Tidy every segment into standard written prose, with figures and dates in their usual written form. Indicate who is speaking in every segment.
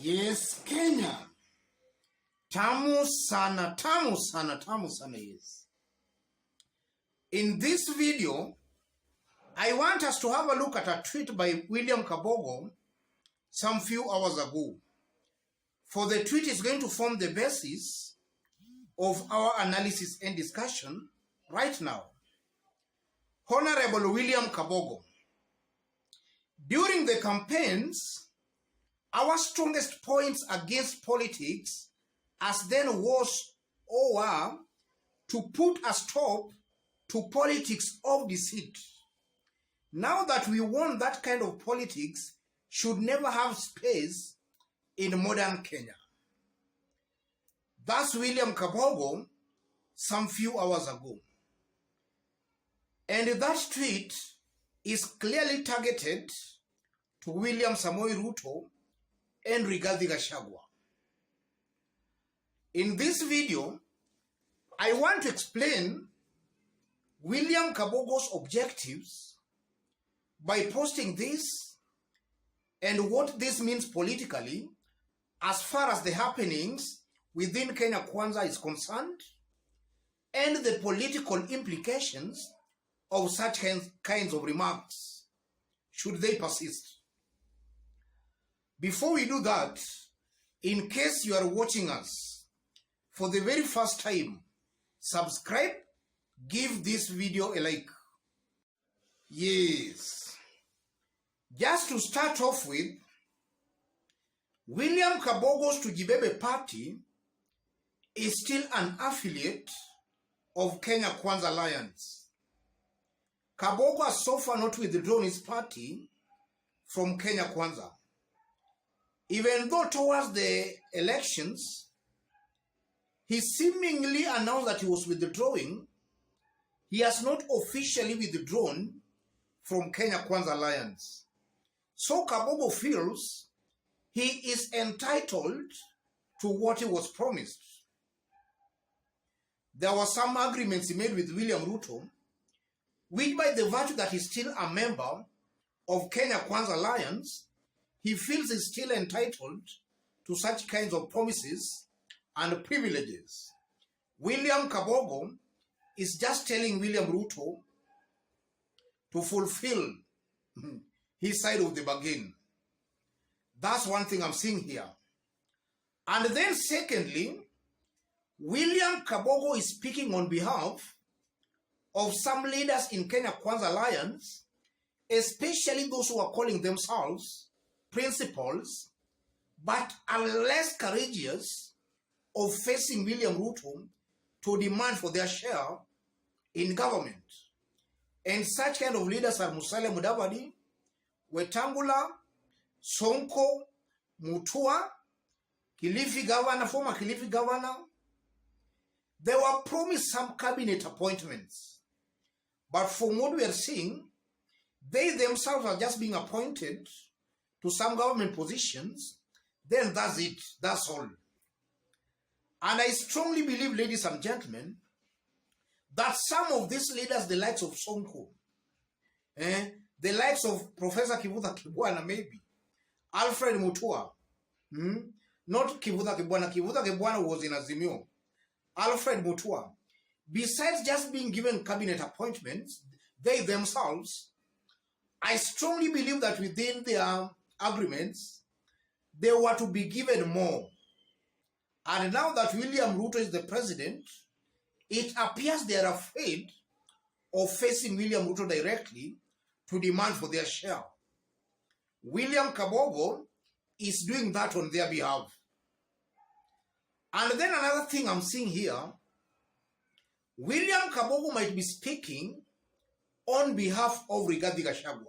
Speaker 1: Yes, Kenya. Tamu sana, tamu sana, tamu sana, yes. In this video, I want us to have a look at a tweet by William Kabogo some few hours ago. For the tweet is going to form the basis of our analysis and discussion right now. Honorable William Kabogo, during the campaigns, our strongest points against politics as then was or were to put a stop to politics of deceit. Now that we want that kind of politics should never have space in modern Kenya. That's William Kabogo some few hours ago. And that tweet is clearly targeted to William Samoei Ruto and Rigathi Gachagua. In this video, I want to explain William Kabogo's objectives by posting this and what this means politically as far as the happenings within Kenya Kwanza is concerned and the political implications of such kinds of remarks should they persist. Before we do that, in case you are watching us for the very first time, subscribe, give this video a like. Yes. Just to start off with, William Kabogo's Tujibebe party is still an affiliate of Kenya Kwanza Alliance. Kabogo has so far not withdrawn his party from Kenya Kwanza. Even though towards the elections, he seemingly announced that he was withdrawing, he has not officially withdrawn from Kenya Kwanza Alliance. So Kabogo feels he is entitled to what he was promised. There were some agreements he made with William Ruto, which by the virtue that he's still a member of Kenya Kwanza Alliance, he feels he's still entitled to such kinds of promises and privileges. William Kabogo is just telling William Ruto to fulfill his side of the bargain. That's one thing I'm seeing here. And then secondly, William Kabogo is speaking on behalf of some leaders in Kenya Kwanza Alliance, especially those who are calling themselves principals, but are less courageous of facing William Ruto to demand for their share in government. And such kind of leaders are Musalia Mudavadi, Wetangula, Sonko, Mutua, Kilifi governor, former Kilifi governor. They were promised some cabinet appointments. But from what we are seeing, they themselves are just being appointed to some government positions. Then that's it. That's all. And I strongly believe, ladies and gentlemen, that some of these leaders, the likes of Sonko, the likes of Professor Kivutha Kibwana, maybe, Alfred Mutua, not Kivutha Kibwana was in Azimio, Alfred Mutua, besides just being given cabinet appointments, they themselves, I strongly believe that within their agreements, they were to be given more. And now that William Ruto is the president, it appears they are afraid of facing William Ruto directly to demand for their share. William Kabogo is doing that on their behalf. And then another thing I'm seeing here, William Kabogo might be speaking on behalf of Rigathi Gachagua.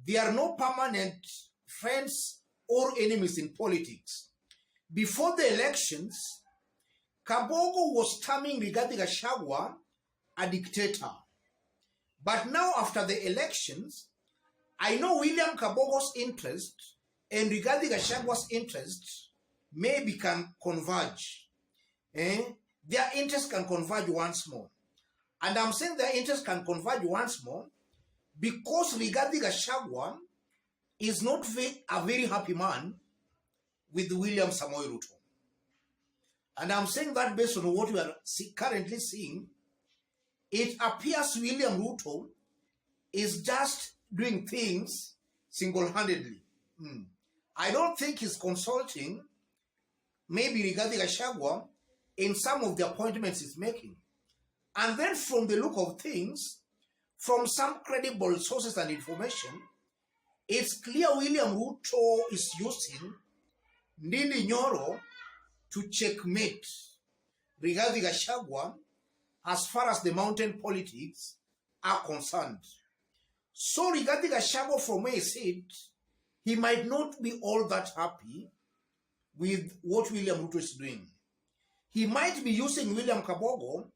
Speaker 1: There are no permanent friends or enemies in politics. Before the elections, Kabogo was terming Rigathi Gachagua a dictator. But now after the elections, I know William Kabogo's interest and Rigathi Gachagua's interest maybe can converge. Their interests can converge once more. And I'm saying their interests can converge once more because Rigathi Gachagua is not a very happy man with William Samoei Ruto. And I'm saying that based on what we are currently seeing, it appears William Ruto is just doing things single-handedly. I don't think he's consulting maybe Rigathi Gachagua in some of the appointments he's making. And then from the look of things, from some credible sources and information, it's clear William Ruto is using Ndindi Nyoro to checkmate Rigathi Gachagua as far as the mountain politics are concerned. So Rigathi Gachagua, from where he said, he might not be all that happy with what William Ruto is doing. He might be using William Kabogo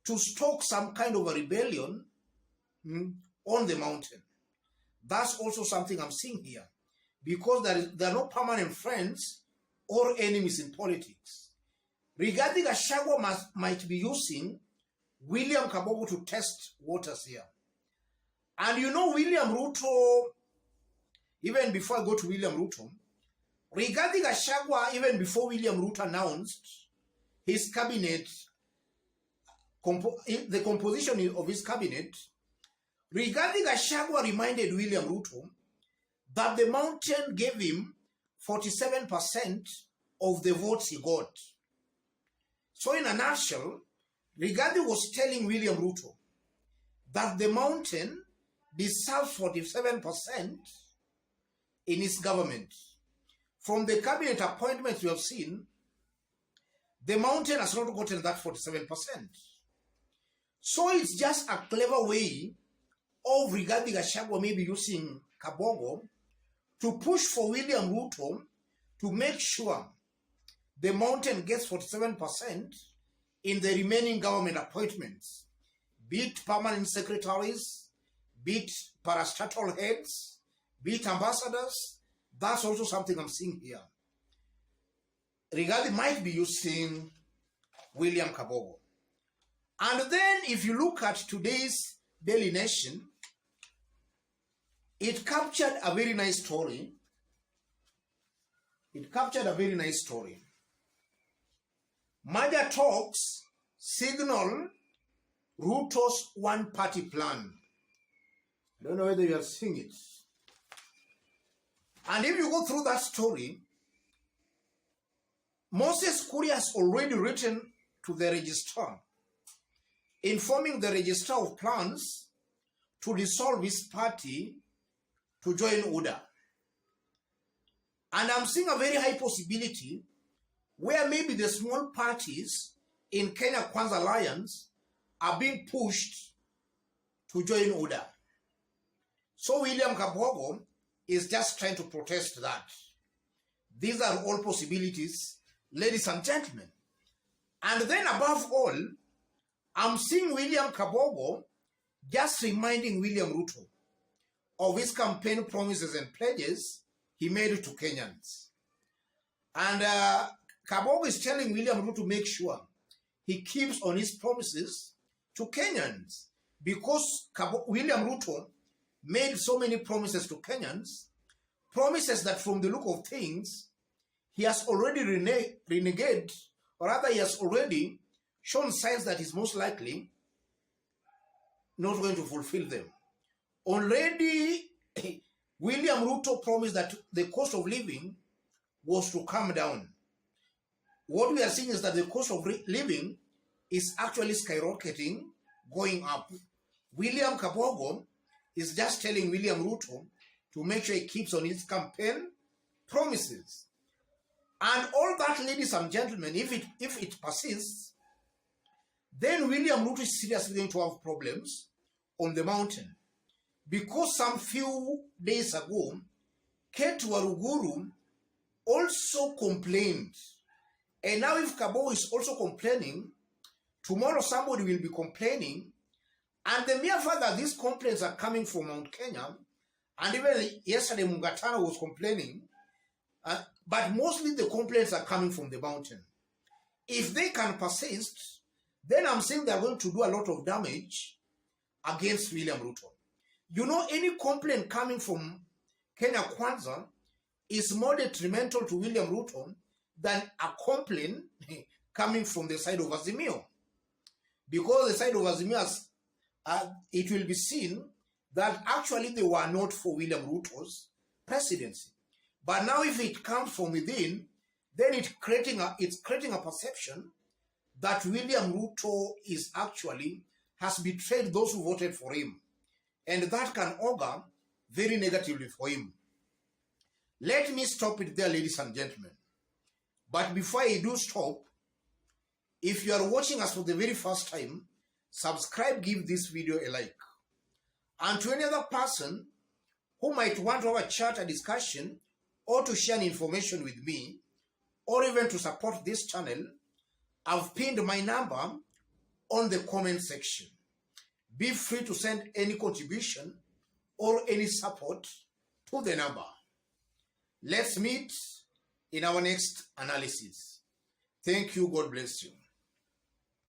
Speaker 1: to stoke some kind of a rebellion on the mountain. That's also something I'm seeing here, because there are no permanent friends or enemies in politics. Rigathi Gachagua might be using William Kabogo to test waters here. And you know, William Ruto, even before I go to William Ruto, Rigathi Gachagua, even before William Ruto announced his cabinet, the composition of his cabinet, Rigathi Gachagua reminded William Ruto that the mountain gave him 47% of the votes he got. So in a nutshell, Rigathi was telling William Ruto that the mountain deserves 47% in his government. From the cabinet appointments we have seen, the mountain has not gotten that 47%. So it's just a clever way of Rigathi Gachagua maybe using Kabogo to push for William Ruto to make sure the mountain gets 47% in the remaining government appointments, be it permanent secretaries, be it parastatal heads, be it ambassadors. That's also something I'm seeing here. Rigathi might be using William Kabogo. And then if you look at today's Daily Nation, it captured a very nice story. Major talks signal Ruto's one-party plan. I don't know whether you have seen it. And if you go through that story, Moses Kuria has already written to the registrar, informing the registrar of plans to dissolve his party to join UDA. And I'm seeing a very high possibility where maybe the small parties in Kenya Kwanza Alliance are being pushed to join UDA. So William Kabogo is just trying to protest that. These are all possibilities, ladies and gentlemen. And then above all, I'm seeing William Kabogo just reminding William Ruto of his campaign promises and pledges he made to Kenyans. And Kabogo is telling William Ruto to make sure he keeps on his promises to Kenyans, because William Ruto made so many promises to Kenyans, promises that from the look of things, he has already reneged, or rather he has already shown signs that he's most likely not going to fulfill them. Already, William Ruto promised that the cost of living was to come down. What we are seeing is that the cost of living is actually skyrocketing, going up. William Kabogo is just telling William Ruto to make sure he keeps on his campaign promises. And all that, ladies and gentlemen, if it persists, then William Ruto is seriously going to have problems on the mountain. Because some few days ago, Ketu Waruguru also complained. And now if Kabogo is also complaining, tomorrow somebody will be complaining. And the mere fact that these complaints are coming from Mount Kenya, and even yesterday Mungatana was complaining, but mostly the complaints are coming from the mountain. If they can persist, then I'm saying they're going to do a lot of damage against William Ruto. You know, any complaint coming from Kenya Kwanza is more detrimental to William Ruto than a complaint coming from the side of Azimio. Because the side of Azimio, it will be seen that actually they were not for William Ruto's presidency. But now if it comes from within, then it's creating a perception that William Ruto has betrayed those who voted for him. And that can augur very negatively for him. Let me stop it there, ladies and gentlemen. But before I do stop, if you are watching us for the very first time, subscribe, give this video a like. And to any other person who might want to have a chat, a discussion, or to share information with me, or even to support this channel, I've pinned my number on the comment section. Be free to send any contribution or any support to the number. Let's meet in our next analysis. Thank you. God bless you.